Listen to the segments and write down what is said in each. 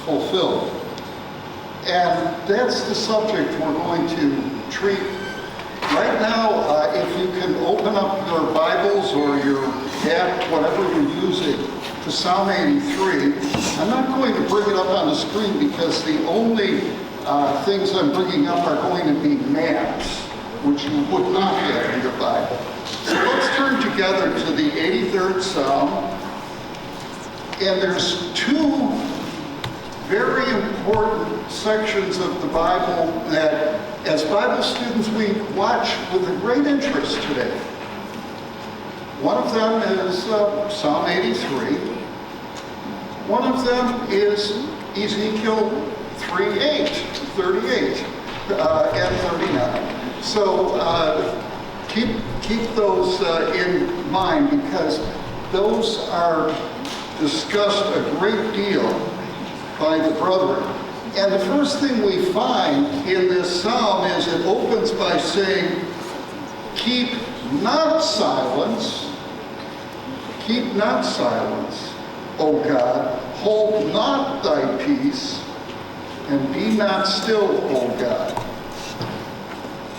fulfilled. And that's the subject we're going to treat right now. If you can open up your Bibles or your app, whatever you're using, to Psalm 83. I'm not going to bring it up on the screen because the only things I'm bringing up are going to be maps, which you would not have in your Bible. So let's turn together to the 83rd Psalm. And there's two very important sections of the Bible that, as Bible students, we watch with a great interest today. One of them is Psalm 83. One of them is Ezekiel 38, and 39. So keep those in mind, because those are discussed a great deal by the brethren. And the first thing we find in this psalm is it opens by saying, keep not silence, O God, hold not thy peace, and be not still, O God.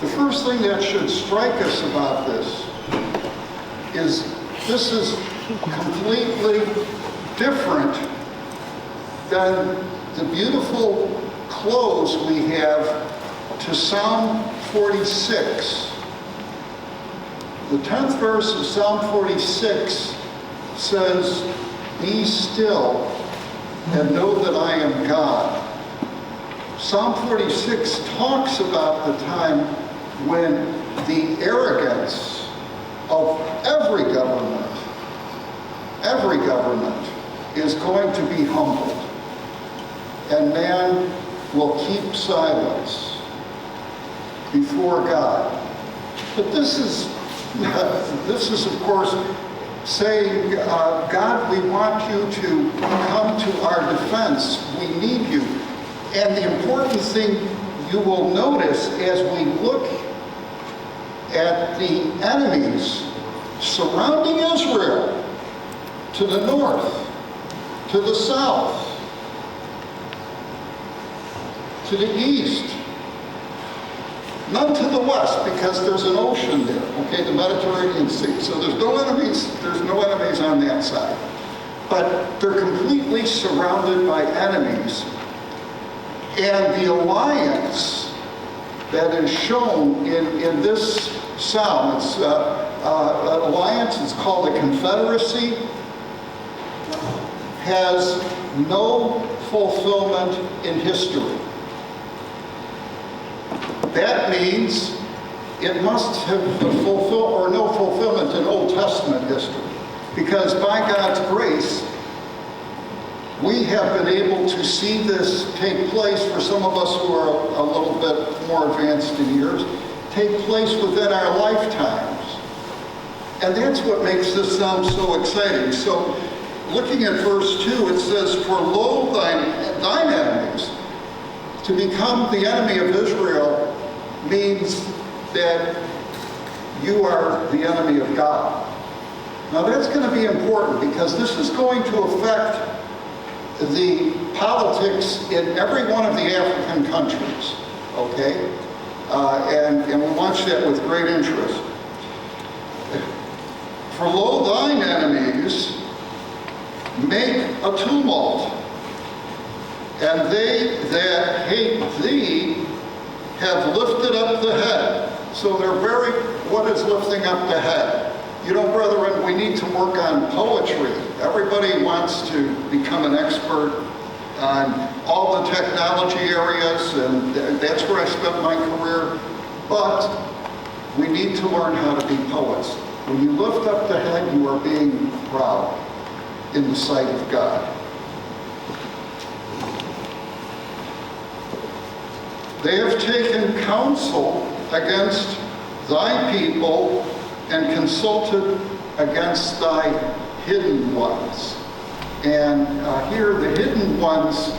The first thing that should strike us about this is completely different than the beautiful close we have to Psalm 46. The 10th verse of Psalm 46 says, be still and know that I am God. Psalm 46 talks about the time when the arrogance of every government is going to be humbled, and man will keep silence before God. But this is of course saying, God, we want you to come to our defense. We need you. And the important thing you will notice as we look at the enemies surrounding Israel, to the north, to the south, to the east, none to the west, because there's an ocean there, okay, the Mediterranean Sea. So there's no enemies on that side. But they're completely surrounded by enemies. And the alliance that is shown in this psalm, it's an alliance, it's called a confederacy, has no fulfillment in history. That means it must have fulfilled, or no fulfillment in Old Testament history. Because by God's grace, we have been able to see this take place, for some of us who are a little bit more advanced in years, take place within our lifetimes. And that's what makes this psalm so exciting. So, looking at verse 2, it says, for lo, thine enemies. To become the enemy of Israel means that you are the enemy of God. Now that's going to be important, because this is going to affect the politics in every one of the African countries, okay? And we watch that with great interest. For lo, thine enemies make a tumult, and they that hate thee have lifted up the head. So what is lifting up the head? You know, brethren, we need to work on poetry. Everybody wants to become an expert on all the technology areas, and that's where I spent my career. But we need to learn how to be poets. When you lift up the head, you are being proud in the sight of God. They have taken counsel against thy people and consulted against thy hidden ones. And here the hidden ones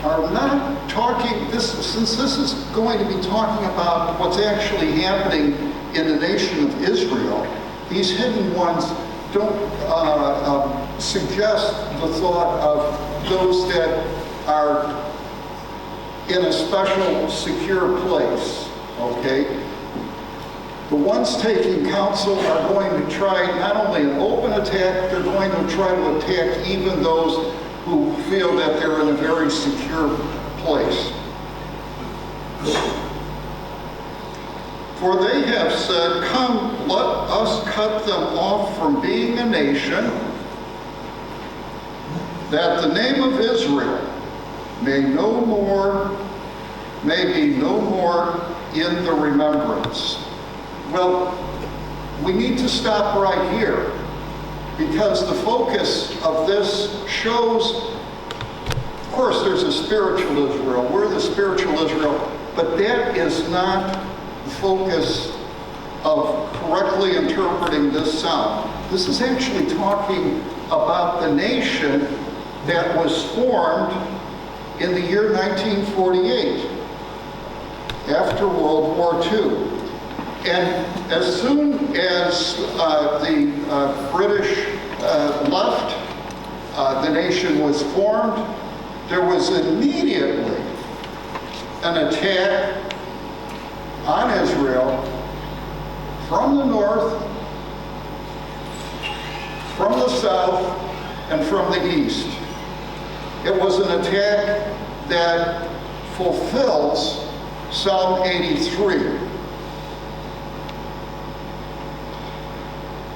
are not talking, since this is going to be talking about what's actually happening in the nation of Israel, these hidden ones don't suggest the thought of those that are in a special secure place, okay? The ones taking counsel are going to try not only an open attack, they're going to try to attack even those who feel that they're in a very secure place. For they have said, come, let us cut them off from being a nation, that the name of Israel may be no more in the remembrance. Well, we need to stop right here, because the focus of this shows, of course, there's a spiritual Israel. We're the spiritual Israel, but that is not the focus of correctly interpreting this psalm. This is actually talking about the nation that was formed in the year 1948, after World War II. And as soon as the British left, the nation was formed, there was immediately an attack on Israel from the north, from the south, and from the east. It was an attack that fulfills Psalm 83.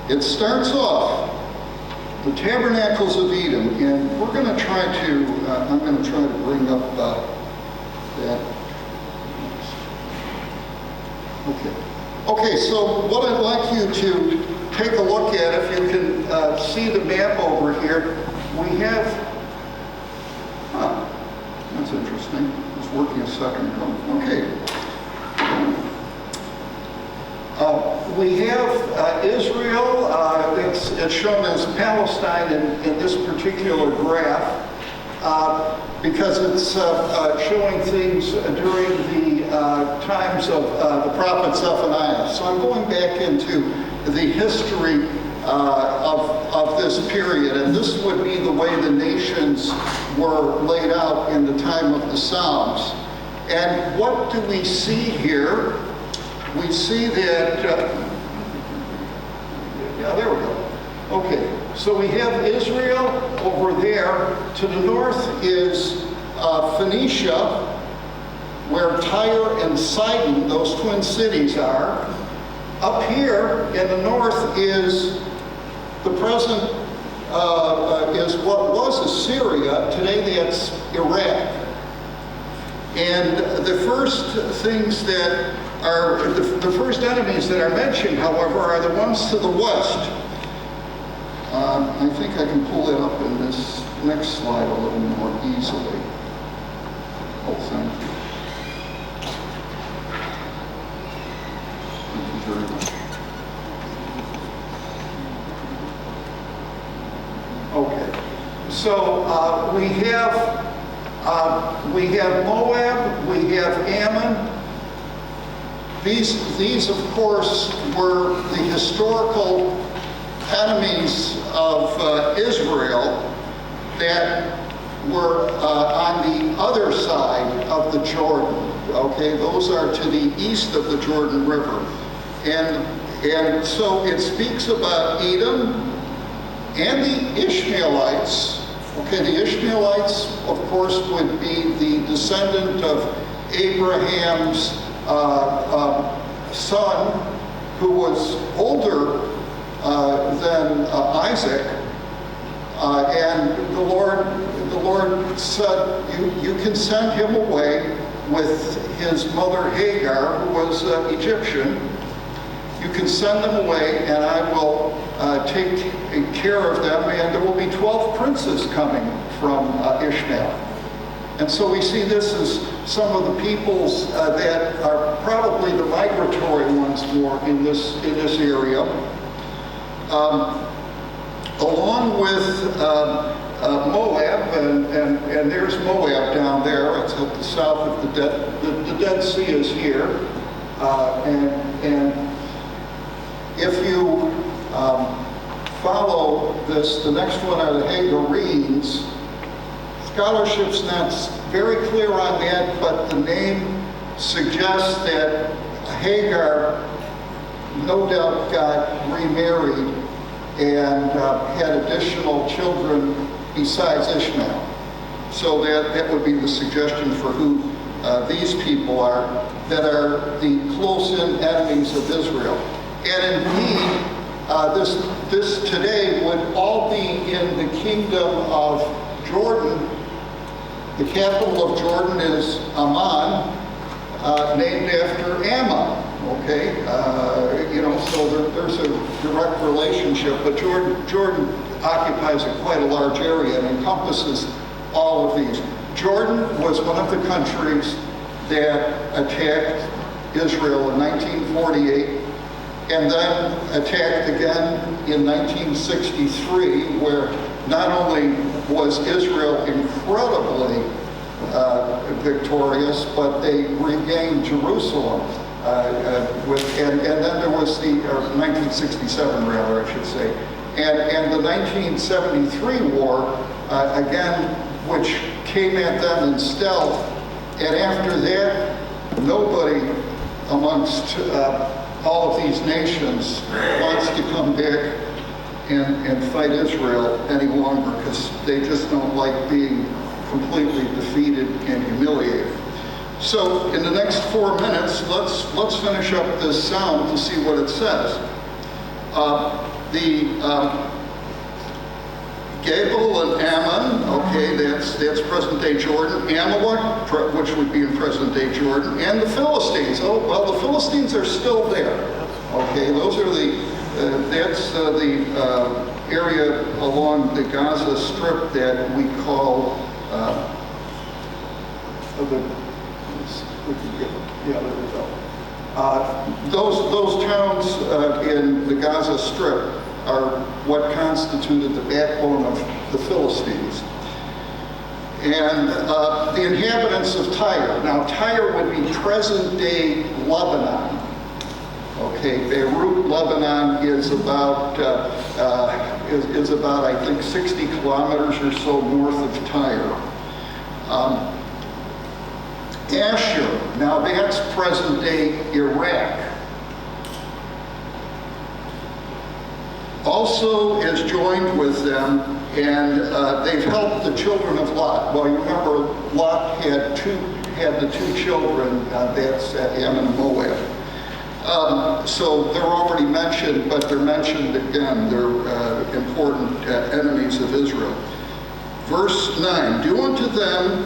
It starts off, the tabernacles of Edom, and we're going to try to, I'm going to try to bring up that. Okay, so what I'd like you to take a look at, if you can see the map over here, we have, that's interesting. It was working a second ago. Okay. We have Israel, it's shown as Palestine in this particular graph, because it's showing things during the times of the prophet Zephaniah. So I'm going back into the history of this period, and this would be the way the nations were laid out in the time of the Psalms. And what do we see here? We see that, yeah, there we go. Okay, so we have Israel over there. To the north is Phoenicia, where Tyre and Sidon, those twin cities, are. Up here in the north is the present, is what was Assyria. Today that's Iraq. And the first things that are, the first enemies that are mentioned, however, are the ones to the west. I think I can pull it up in this next slide a little more easily. Oh, thank you. Thank you very much. Okay, so we have Moab, we have Ammon. These of course were the historical enemies of Israel that were on the other side of the Jordan. Okay, those are to the east of the Jordan River, and so it speaks about Edom and the Ishmaelites. Okay, the Ishmaelites, of course, would be the descendant of Abraham's son, who was older than Isaac, and the Lord said, you can send him away with his mother Hagar, who was Egyptian. You can send them away, and I will take care of them, and there will be 12 princes coming from Ishmael. And so we see this as some of the peoples that are probably the migratory ones more in this area. Along with Moab, and there's Moab down there. It's at the south of the Dead Sea is here, and if you follow this, the next one are the Hagarenes, scholarship's not very clear on that, but the name suggests that Hagar no doubt got remarried and had additional children besides Ishmael. So that would be the suggestion for who these people are that are the close-in enemies of Israel. And indeed, this today would all be in the kingdom of Jordan. The capital of Jordan is Amman, named after Ammon. Okay, so there's a direct relationship, but Jordan occupies quite a large area and encompasses all of these. Jordan was one of the countries that attacked Israel in 1948 and then attacked again in 1963, where not only was Israel incredibly victorious, but they regained Jerusalem. And then there was the 1967, rather, I should say, and the 1973 war, again, which came at them in stealth. And after that, nobody amongst all of these nations wants to come back and fight Israel any longer, because they just don't like being completely defeated and humiliated. So in the next 4 minutes, let's finish up this psalm to see what it says. Gabal and Ammon, okay, that's present-day Jordan. Amalek, which would be in present-day Jordan, and the Philistines. Oh, well, the Philistines are still there. Okay, those are that's the area along the Gaza Strip that we call those towns in the Gaza Strip are what constituted the backbone of the Philistines. And the inhabitants of Tyre. Now, Tyre would be present-day Lebanon. Okay, Beirut, Lebanon is about I think 60 kilometers or so north of Tyre. Asher, now that's present-day Iraq. Also is joined with them, and they've helped the children of Lot. Well, you remember Lot had the two children, that's Ammon and Moab. So they're already mentioned, but they're mentioned again. They're important enemies of Israel. Verse 9, do unto them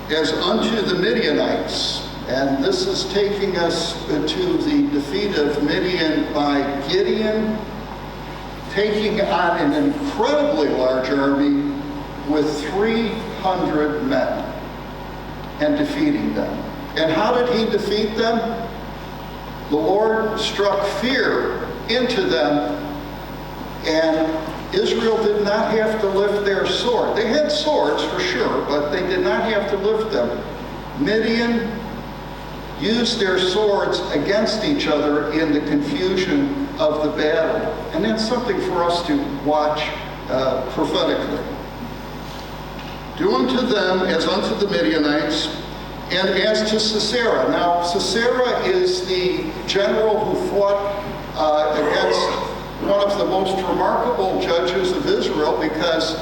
as unto the Midianites. And this is taking us to the defeat of Midian by Gideon, taking on an incredibly large army with 300 men and defeating them. And how did he defeat them? The Lord struck fear into them, and Israel did not have to lift their sword. They had swords for sure, but they did not have to lift them. Midian used their swords against each other in the confusion of the battle. And that's something for us to watch prophetically. Do unto them as unto the Midianites, and as to Sisera. Now, Sisera is the general who fought against one of the most remarkable judges of Israel, because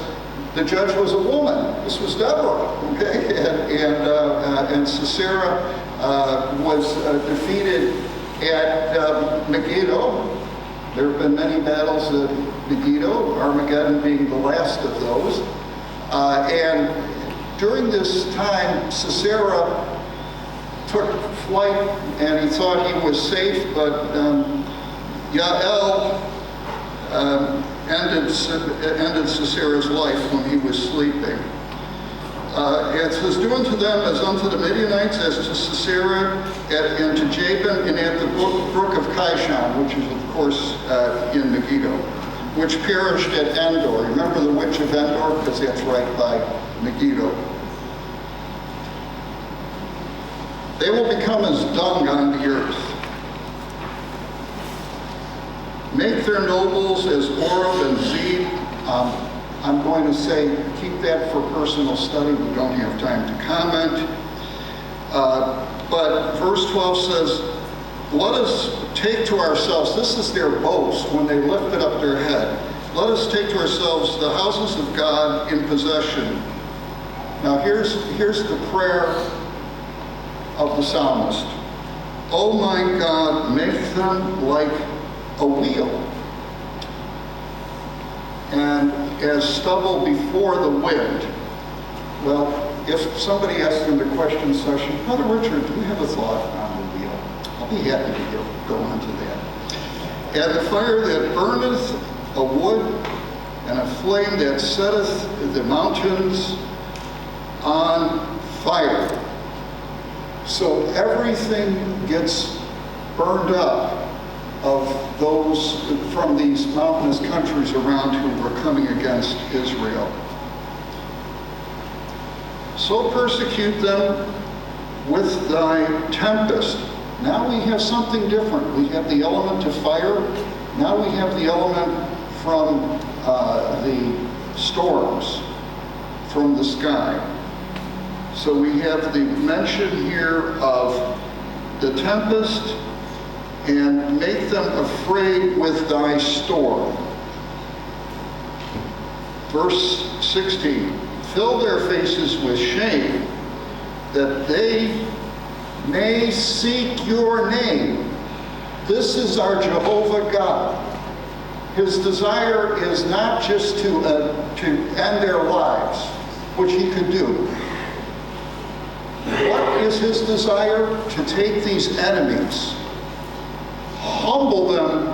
the judge was a woman. This was Deborah, okay? And Sisera was defeated at Megiddo. There have been many battles at Megiddo, Armageddon being the last of those. And during this time, Sisera took flight, and he thought he was safe, but Yael ended Sisera's life when he was sleeping. It says, do unto them as unto the Midianites, as to Sisera, and to Jabin, and at the brook of Kishon, which is, of course, in Megiddo, which perished at Endor. Remember the witch of Endor? Because that's right by Megiddo. They will become as dung on the earth. Make their nobles as Oreb and Zeb. I'm going to say keep that for personal study. We don't have time to comment. But verse 12 says, let us take to ourselves, this is their boast when they lifted up their head. Let us take to ourselves the houses of God in possession. Now here's the prayer of the psalmist. Oh my God, make them like a wheel, and as stubble before the wind. Well, if somebody asks in the question session, Brother Richard, do you have a thought on the wheel? I'll be happy to go on to that. And the fire that burneth a wood, and a flame that setteth the mountains on fire. So everything gets burned up of those from these mountainous countries around who were coming against Israel. So persecute them with thy tempest. Now we have something different. We have the element of fire. Now we have the element from the storms from the sky. So we have the mention here of the tempest, and make them afraid with thy storm. Verse 16, fill their faces with shame, that they may seek your name. This is our Jehovah God. His desire is not just to end their lives, which he could do. What is his desire? To take these enemies, humble them,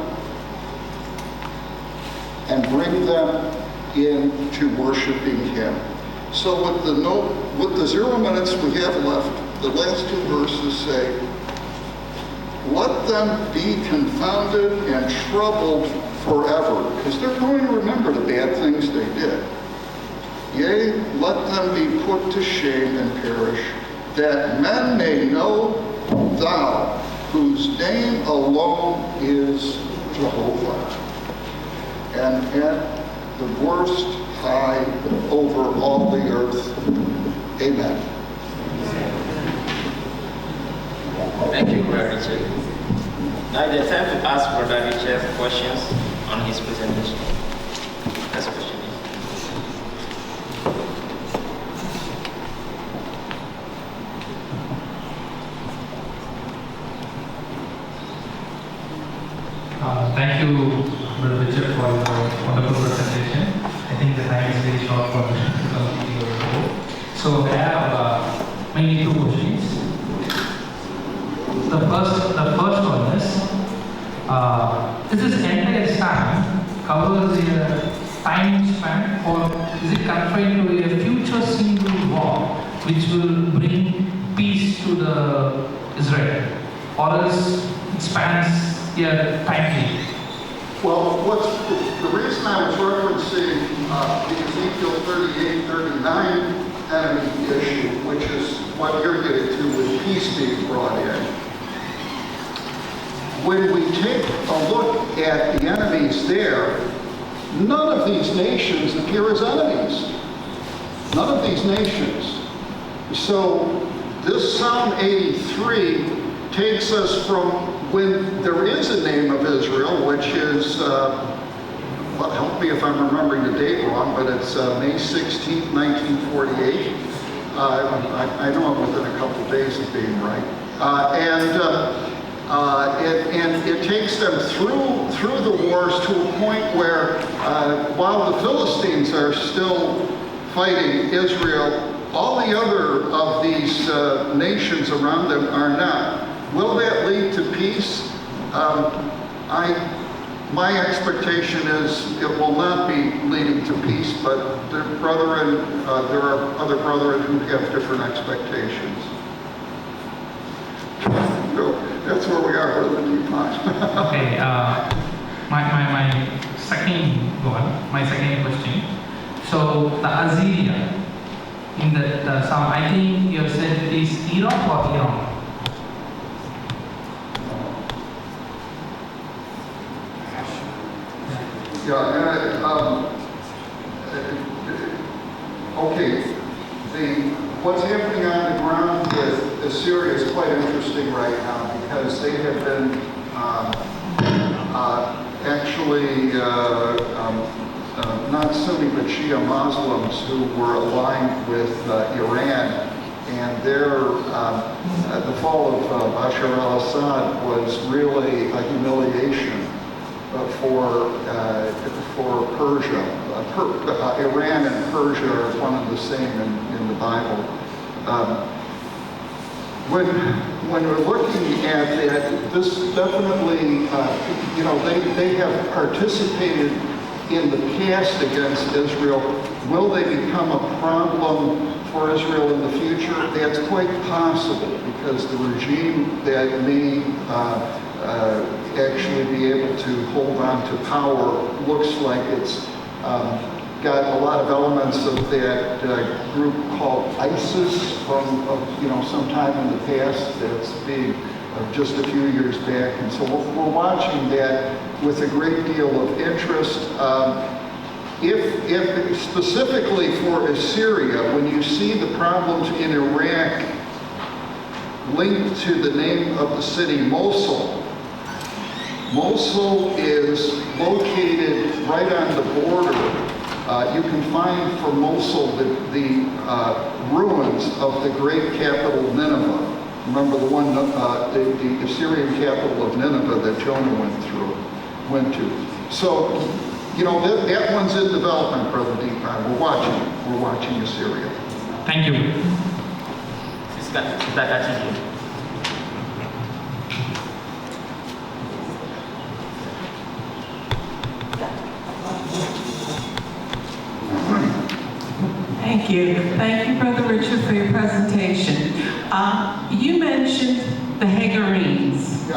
and bring them into worshiping him. So with the 0 minutes we have left, the last two verses say, let them be confounded and troubled forever, because they're going to remember the bad things they did. Yea, let them be put to shame and perish, that men may know thou, whose name alone is Jehovah, and at the worst high over all the earth. Amen. Thank you, Brother Richard. Now it's time to ask Brother Richard questions on his presentation. Next question. Thank you, Brother Richard, for your wonderful presentation. I think the time is very short for the So I have mainly two questions. The first one is this entire span covers a time span, or is it confined to a future single war which will bring peace to the Israel, or is it spans time? Well, the reason I was referencing the Ezekiel 38, 39 enemy issue, which is what you're getting to with peace being brought in. When we take a look at the enemies there, none of these nations appear as enemies. None of these nations. So this Psalm 83 takes us from when there is a name of Israel, which is, help me if I'm remembering the date wrong, but it's May 16th, 1948. I know I'm within a couple days of being right. And it takes them through the wars to a point where while the Philistines are still fighting Israel, all the other of these nations around them are not. Will that lead to peace? My expectation is it will not be leading to peace, but there are other brethren who have different expectations. So that's where we are with the new time. Okay, my second question. So the Assyria in the Psalm, I think you have said it is Iraq or Iran? Yeah, and Okay, what's happening on the ground with Assyria is quite interesting right now because they have been actually not Sunni but Shia Muslims who were aligned with Iran, and the fall of Bashar al-Assad was really a humiliation for Persia. Iran and Persia are one and the same in the Bible. When we're looking at that, this definitely, they have participated in the past against Israel. Will they become a problem for Israel in the future? That's quite possible because the regime that may actually be able to hold on to power looks like it's got a lot of elements of that group called ISIS from some time in the past that's being just a few years back. And so we're watching that with a great deal of interest. If specifically for Assyria, when you see the problems in Iraq linked to the name of the city Mosul, Mosul is located right on the border. You can find for Mosul the ruins of the great capital Nineveh. Remember the one, the Assyrian capital of Nineveh that Jonah went to. So, that one's in development, Brother Deepan. We're watching Assyria. Thank you. Thank you. Thank you, Brother Richard, for your presentation. You mentioned the Hagarenes,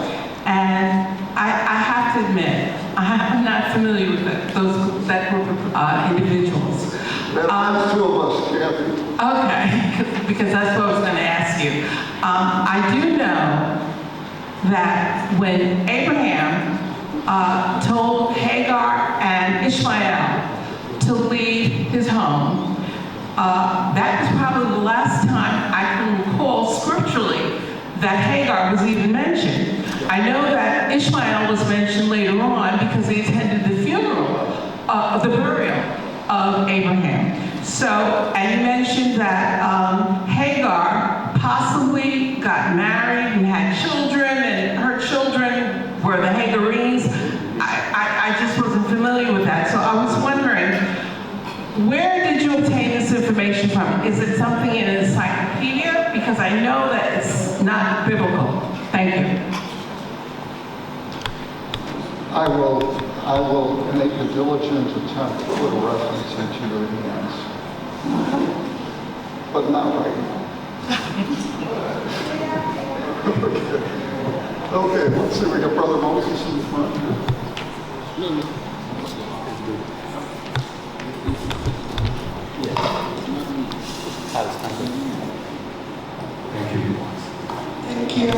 and I have to admit, I'm not familiar with that group of individuals. That's two of us, Kathy. Okay, because that's what I was going to ask you. I do know that when Abraham told Hagar and Ishmael to leave his home, that was probably the last time I can recall scripturally that Hagar was even mentioned. I know that Ishmael was mentioned later on because he attended the funeral of the burial of Abraham. So, and you mentioned that Hagar possibly got married and had children, and her children were the Hagarenes. I just wasn't familiar with that. So I was wondering, where did you obtain this information from? Is it something in an encyclopedia? Because I know that it's not biblical. Thank you. I will make a diligent attempt to put a reference into your hands, but not right now. Okay, let's see. We got Brother Moses in the front here. Thank you.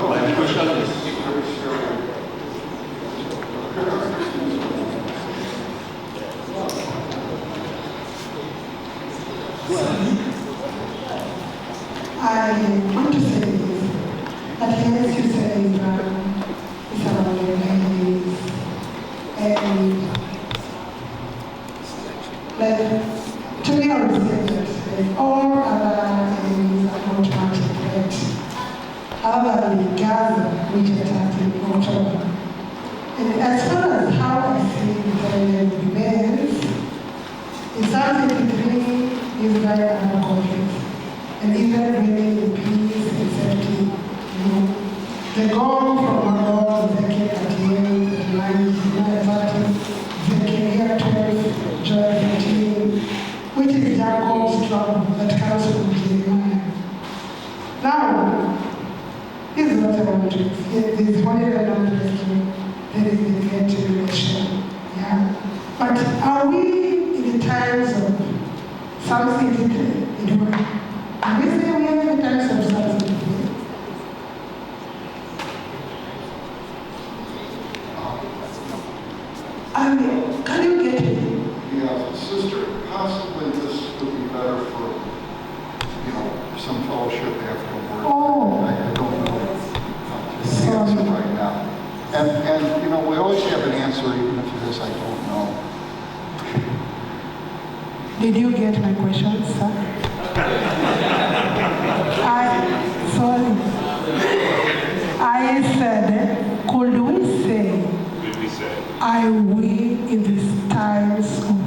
My question is, I want to say this, that yes, you say it's about the ladies, and like, to me I would say that all other enemies are not much of threat, other than Gaza, which attacked in October. And as far as how I see the remains, it's something between Israel and the conflict. And Israel bringing the peace and safety. The goal from our Lord Ezekiel 38, 9, 30, Ezekiel 12, Joel 15, which is Jacob's trouble that comes from Jeremiah. Now, this is what I want to say. There is Holy Land rescue, there is the Great Tribulation. Yeah. But are we in the times of something in are we saying we are in the times of something? I mean, can you get me? Yeah, Sister, possibly some fellowship afterward. Oh. I don't know the answer right now. And we always have an answer, even if it is I don't know. Did you get my question, sir? Sorry. I said, could we say, I will in these times of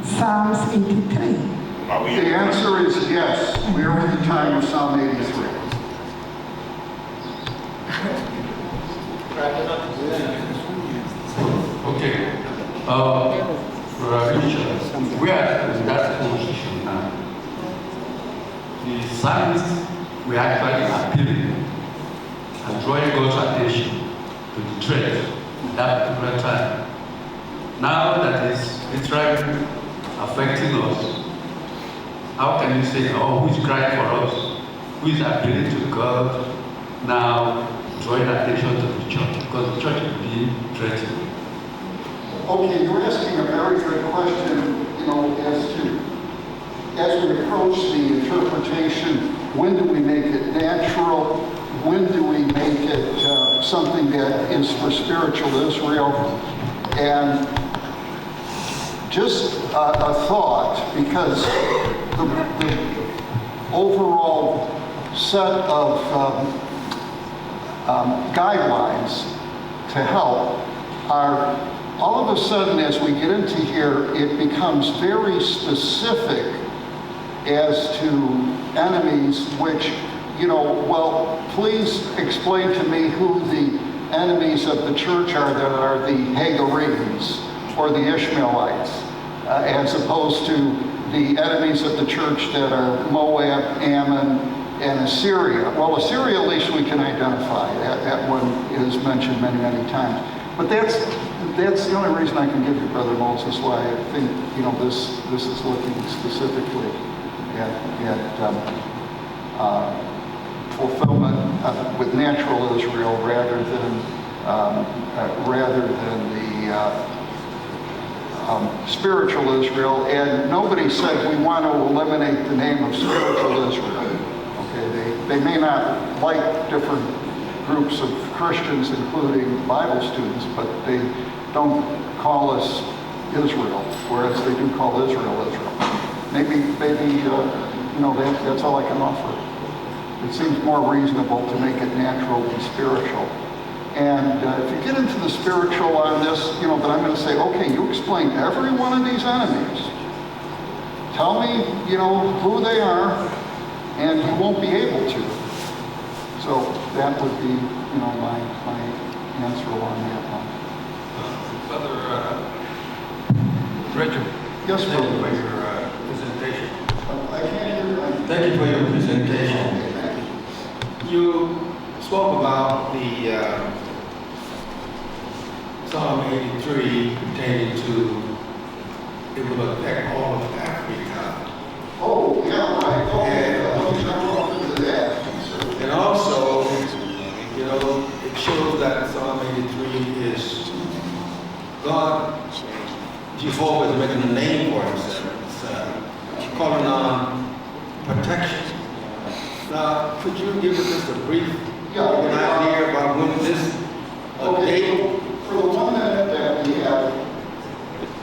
Psalms 83? The answer is yes. We are in the time of Psalm 83. Okay. Richard, we are in that position now. The psalmists were actually appealing and drawing God's attention to the threat at that particular time. Now that it's literally affecting us, how can you say, oh, who is crying for us? Who is appealing to God now, drawing attention to the church? Because the church is being threatened. Okay, you're asking a very good question, as we approach the interpretation, when do we make it natural? When do we make it something that is for spiritual Israel? And just a thought, because the overall set of guidelines to help are all of a sudden, as we get into here, it becomes very specific as to enemies, which, please explain to me who the enemies of the church are that are the Hagarenes or the Ishmaelites, as opposed to the enemies of the church that are Moab, Ammon, and Assyria. Well, Assyria, at least we can identify. That one is mentioned many, many times. But that's the only reason I can give you, Brother Moses, why I think, this is looking specifically at fulfillment with natural Israel rather than the spiritual Israel. And nobody said we want to eliminate the name of spiritual Israel. Okay, they may not like different groups of Christians, including Bible students, but they don't call us Israel, whereas they do call Israel Israel. Maybe that's all I can offer. It seems more reasonable to make it natural and spiritual. And if you get into the spiritual on this, then I'm going to say, okay, you explain every one of these enemies. Tell me, who they are, and you won't be able to. So that would be, my answer along that line. Brother Richard. Yes, thank you brother. for your presentation. I can't hear you. Thank you for your presentation. You spoke about the Psalm 83 pertaining to it will affect all of Africa. Oh, yeah, right. Oh, jump into that. And also, it shows that Psalm 83 is God, Jehovah is making a name for himself. It's calling on protection. Now, could you give us just a brief idea about when this date? For the one that we have,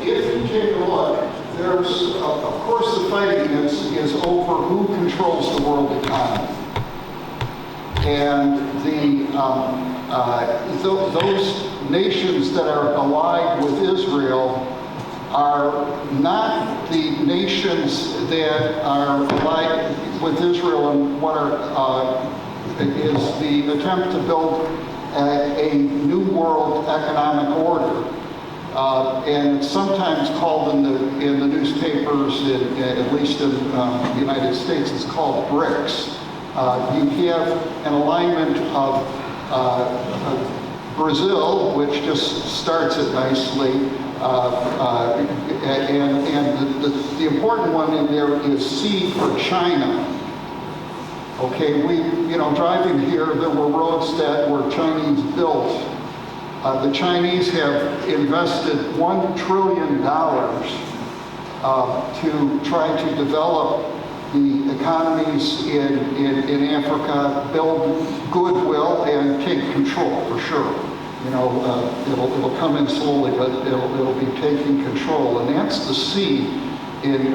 if you take a look, there's, of course, the fighting is over who controls the world economy. And those nations that are allied with Israel are not the nations that are allied with Israel and what is the attempt to build a new world economic order. And it's sometimes called in the newspapers, at least in the United States, it's called BRICS. You have an alignment of Brazil, which just starts it nicely, and the important one in there is C for China. Okay, driving here, there were roads that were Chinese built. The Chinese have invested $1 trillion to try to develop the economies in Africa, build goodwill, and take control, for sure. You know, it'll come in slowly, but it'll be taking control. And that's the seed in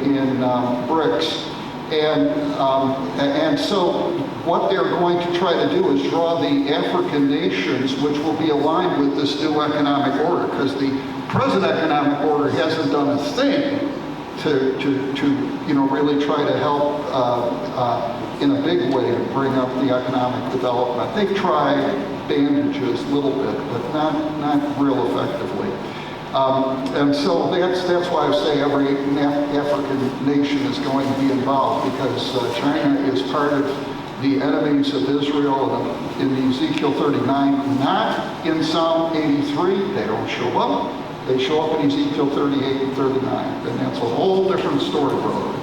BRICS. And so what they're going to try to do is draw the African nations, which will be aligned with this new economic order, because the present economic order hasn't done a thing to you know, really try to help in a big way to bring up the economic development. They've tried bandages a little bit, but not real effectively. And so that's why I say every African nation is going to be involved, because China is part of the enemies of Israel in Ezekiel 39, not in Psalm 83. They don't show up. They show up in Ezekiel 38 and 39. And that's a whole different story, brother.